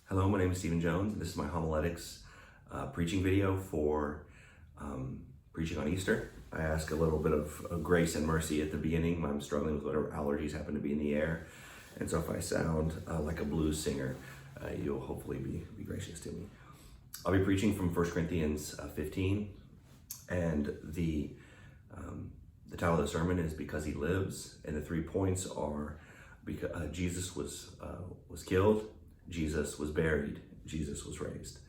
Hello, my name is Stephen Jones. This is my homiletics preaching video for preaching on Easter. I ask a little bit of grace and mercy at the beginning. I'm struggling with whatever allergies happen to be in the air. And so if I sound like a blues singer, you'll hopefully be gracious to me. I'll be preaching from 1 Corinthians 15, and the title of the sermon is Because He Lives, and the 3 points are because Jesus was killed, Jesus was buried, Jesus was raised.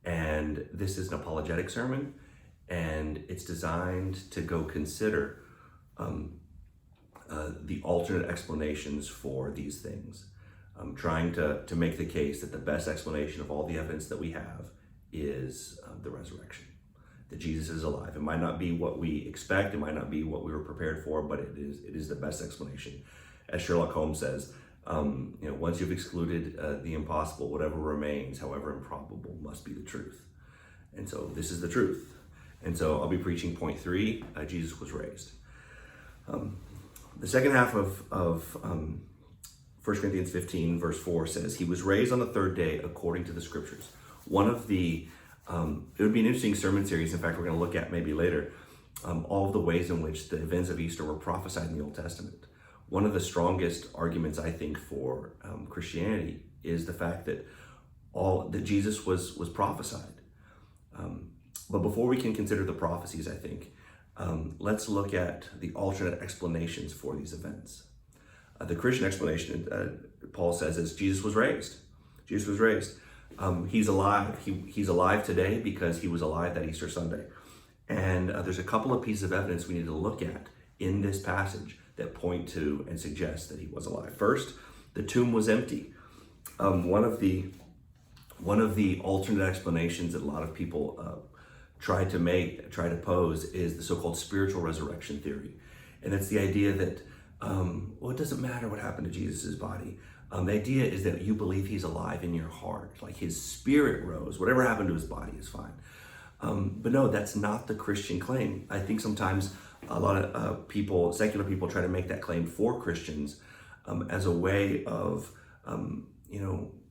And this is an apologetic sermon, and it's designed to go consider the alternate explanations for these things. I'm trying to make the case that the best explanation of all the evidence that we have is the resurrection, that Jesus is alive. It might not be what we expect, it might not be what we were prepared for, but it is the best explanation. As Sherlock Holmes says, once you've excluded the impossible, whatever remains, however improbable, must be the truth. And so this is the truth. And so I'll be preaching point 3, Jesus was raised. The second half of 1 Corinthians 15, verse 4 says, He was raised on the third day according to the scriptures. One of the, it would be an interesting sermon series. In fact, we're going to look at maybe later, all of the ways in which the events of Easter were prophesied in the Old Testament. One of the strongest arguments, I think, for Christianity is the fact that that Jesus was prophesied. But before we can consider the prophecies, I think, let's look at the alternate explanations for these events. The Christian explanation, Paul says, is Jesus was raised. Jesus was raised. He's alive. He's alive today because he was alive that Easter Sunday. And there's a couple of pieces of evidence we need to look at in this passage that point to and suggest that he was alive. First, the tomb was empty. One of the alternate explanations that a lot of people try to pose is the so-called spiritual resurrection theory. And that's the idea that, it doesn't matter what happened to Jesus' body. The idea is that you believe he's alive in your heart, like his spirit rose. Whatever happened to his body is fine. But no, that's not the Christian claim. I think sometimes a lot of people, secular people, try to make that claim for Christians as a way of,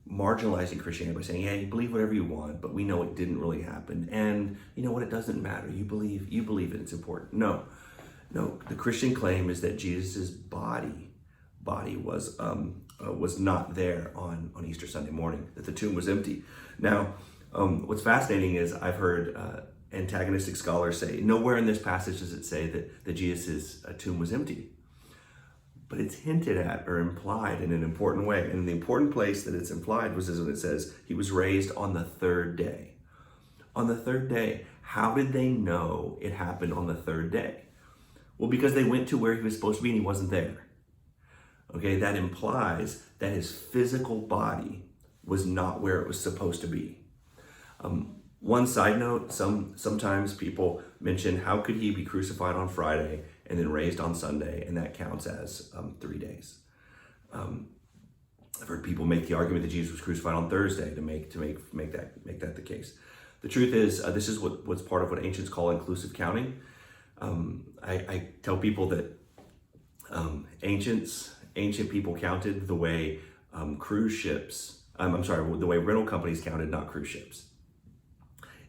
marginalizing Christianity by saying, yeah, you believe whatever you want, but we know it didn't really happen. And you know what? It doesn't matter. You believe it. It's important. No, the Christian claim is that Jesus' body was not there on Easter Sunday morning, that the tomb was empty. Now, what's fascinating is I've heard antagonistic scholars say, nowhere in this passage does it say that Jesus' tomb was empty. But it's hinted at or implied in an important way. And the important place that it's implied was when it says he was raised on the third day. On the third day. How did they know it happened on the third day? Well, because they went to where he was supposed to be and he wasn't there. Okay, that implies that his physical body was not where it was supposed to be. One side note, sometimes people mention, how could he be crucified on Friday and then raised on Sunday, and that counts as 3 days? I've heard people make the argument that Jesus was crucified on Thursday to make that the case. The truth is, this is what's part of what ancients call inclusive counting. I tell people that ancient people counted the way cruise ships. The way rental companies counted, not cruise ships.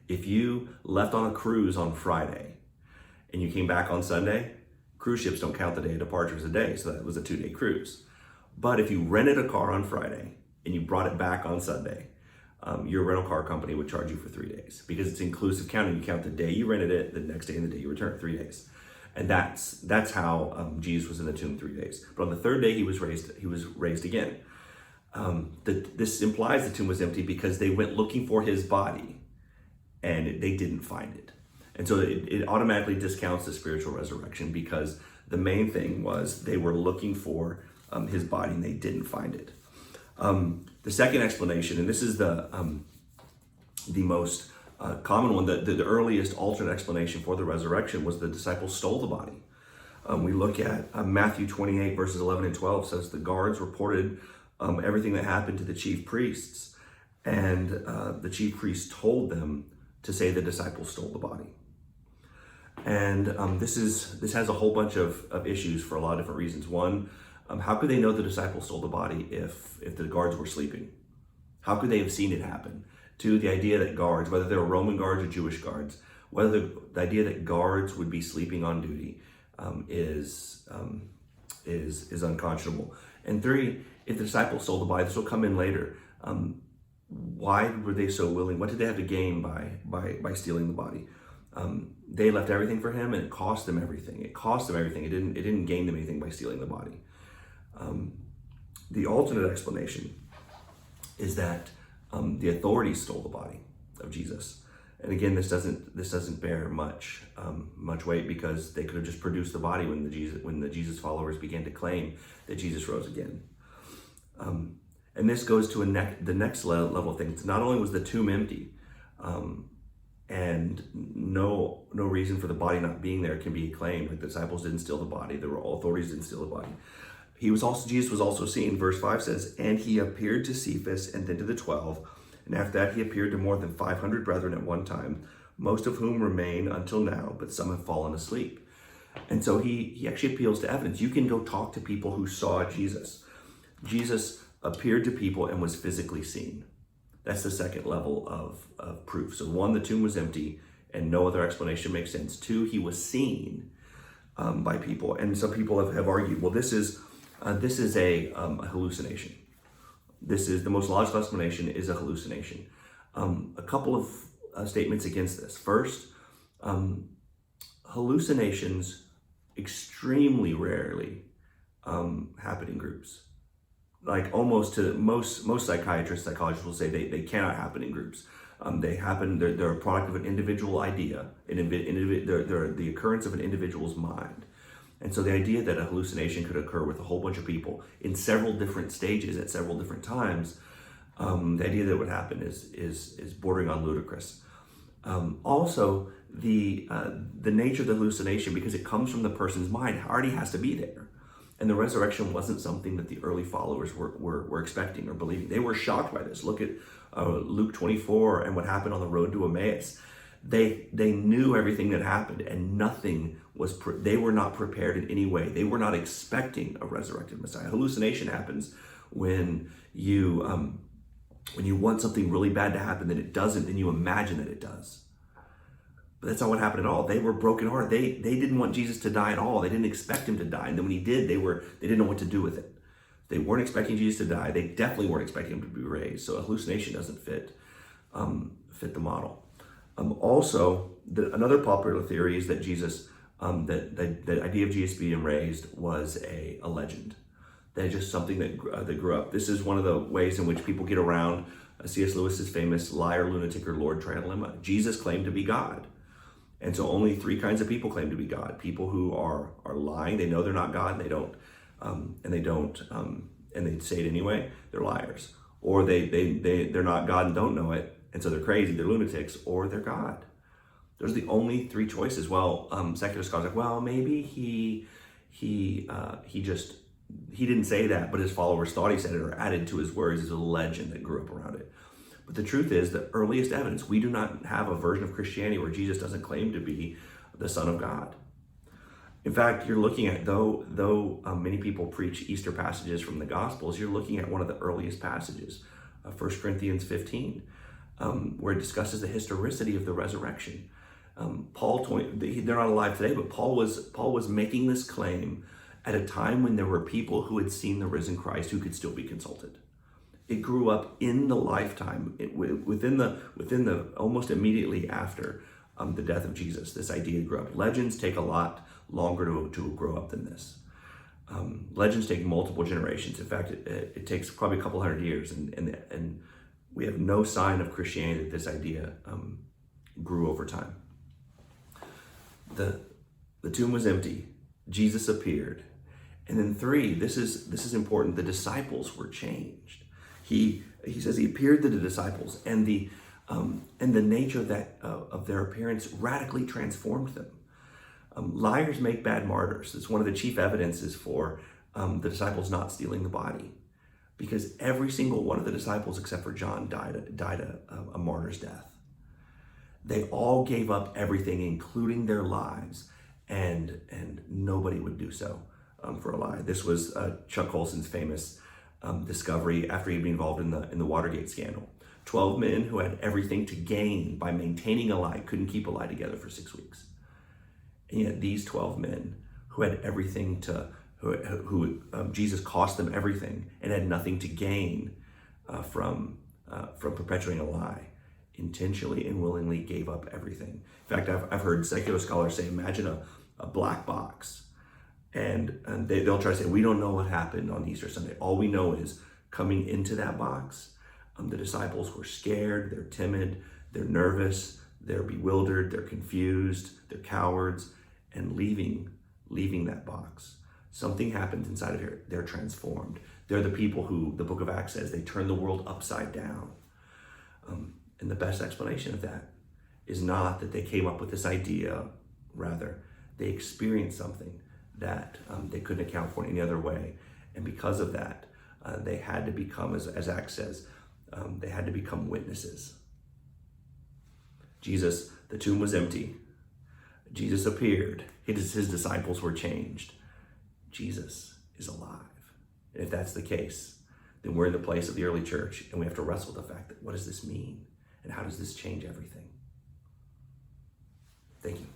If you left on a cruise on Friday and you came back on Sunday, cruise ships don't count the day of departure as a day, so that was a 2-day cruise. But if you rented a car on Friday and you brought it back on Sunday, your rental car company would charge you for 3 days because it's inclusive counting. You count the day you rented it, the next day, and the day you return, 3 days. And that's how Jesus was in the tomb 3 days. But on the third day, he was raised again. This implies the tomb was empty because they went looking for his body and they didn't find it. And so it automatically discounts the spiritual resurrection because the main thing was they were looking for his body and they didn't find it. The second explanation, and this is the most common one, the earliest alternate explanation for the resurrection was the disciples stole the body. We look at Matthew 28 verses 11 and 12 says the guards reported everything that happened to the chief priests, and the chief priests told them to say the disciples stole the body. And this has a whole bunch of issues for a lot of different reasons. One, how could they know the disciples stole the body if the guards were sleeping? How could they have seen it happen? To the idea that guards, whether they were Roman guards or Jewish guards, whether the idea that guards would be sleeping on duty is unconscionable. And three, if the disciples sold the body, this will come in later. Why were they so willing? What did they have to gain by stealing the body? They left everything for him, and it cost them everything. It cost them everything. It didn't gain them anything by stealing the body. The alternate explanation is that the authorities stole the body of Jesus. And again, this doesn't bear much weight, because they could have just produced the body when the Jesus followers began to claim that Jesus rose again. And this goes to the next level of things. Not only was the tomb empty, and no reason for the body not being there can be claimed. Like, the disciples didn't steal the body. The authorities didn't steal the body. Jesus was also seen. Verse 5 says, and he appeared to Cephas and then to the 12. And after that, he appeared to more than 500 brethren at one time, most of whom remain until now, but some have fallen asleep. And so he actually appeals to evidence. You can go talk to people who saw Jesus. Jesus appeared to people and was physically seen. That's the second level of proof. So one, the tomb was empty and no other explanation makes sense. Two, he was seen by people. And some people have argued, well, this is a hallucination. This is the most logical explanation is a hallucination. A couple of statements against this. First, hallucinations extremely rarely happen in groups. Like, almost to most psychiatrists, psychologists will say they cannot happen in groups. They happen. They're a product of an individual idea. They're the occurrence of an individual's mind. And so the idea that a hallucination could occur with a whole bunch of people in several different stages at several different times, the idea that it would happen is bordering on ludicrous. Also, the nature of the hallucination, because it comes from the person's mind, already has to be there. And the resurrection wasn't something that the early followers were expecting or believing. They were shocked by this. Look at Luke 24 and what happened on the road to Emmaus. They knew everything that happened, and nothing was. They were not prepared in any way. They were not expecting a resurrected Messiah. Hallucination happens when you want something really bad to happen, then it doesn't, then you imagine that it does. But that's not what happened at all. They were brokenhearted. They didn't want Jesus to die at all. They didn't expect him to die. And then when he did, they didn't know what to do with it. They weren't expecting Jesus to die. They definitely weren't expecting him to be raised. So a hallucination doesn't fit the model. Also, another popular theory is that Jesus, that the idea of Jesus being raised was a legend. That is just something that grew up. This is one of the ways in which people get around C.S. Lewis's famous liar, lunatic, or Lord trilemma. Jesus claimed to be God. And so only three kinds of people claim to be God. People who are lying, they know they're not God, and they say it anyway, they're liars. Or they're not God and don't know it, and so they're crazy, they're lunatics, or they're God. Those are the only three choices. Well, secular scholars are like, well, maybe he didn't say that, but his followers thought he said it or added to his words. Is a legend that grew up around it. But the truth is, the earliest evidence, we do not have a version of Christianity where Jesus doesn't claim to be the Son of God. In fact, you're looking at, though many people preach Easter passages from the Gospels, you're looking at one of the earliest passages, 1 Corinthians 15, where it discusses the historicity of the resurrection. They're not alive today, but Paul was making this claim at a time when there were people who had seen the risen Christ who could still be consulted. It grew up in the lifetime, within the almost immediately after the death of Jesus. This idea grew up. Legends take a lot longer to grow up than this. Legends take multiple generations. In fact, it takes probably a couple hundred years, and we have no sign of Christianity that this idea grew over time. The tomb was empty. Jesus appeared. And then three, this is important, the disciples were changed. He says he appeared to the disciples, and the nature of their appearance radically transformed them. Liars make bad martyrs. It's one of the chief evidences for the disciples not stealing the body, because every single one of the disciples except for John died a martyr's death. They all gave up everything, including their lives, and nobody would do so for a lie. This was Chuck Colson's famous discovery after he'd been involved in the Watergate scandal. 12 men who had everything to gain by maintaining a lie couldn't keep a lie together for 6 weeks. And yet these 12 men who had everything who Jesus cost them everything and had nothing to gain from perpetuating a lie, intentionally and willingly gave up everything. In fact, I've heard secular scholars say, imagine a black box, and they'll try to say, we don't know what happened on Easter Sunday. All we know is coming into that box, the disciples were scared, they're timid, they're nervous, they're bewildered, they're confused, they're cowards, and leaving that box. Something happens inside of here. They're transformed. They're the people who, the book of Acts says, they turn the world upside down. And the best explanation of that is not that they came up with this idea. Rather, they experienced something that they couldn't account for in any other way. And because of that, they had to become, as Acts says, they had to become witnesses. Jesus, the tomb was empty. Jesus appeared. His disciples were changed. Jesus is alive. And if that's the case, then we're in the place of the early church, and we have to wrestle with the fact that what does this mean? And how does this change everything? Thank you.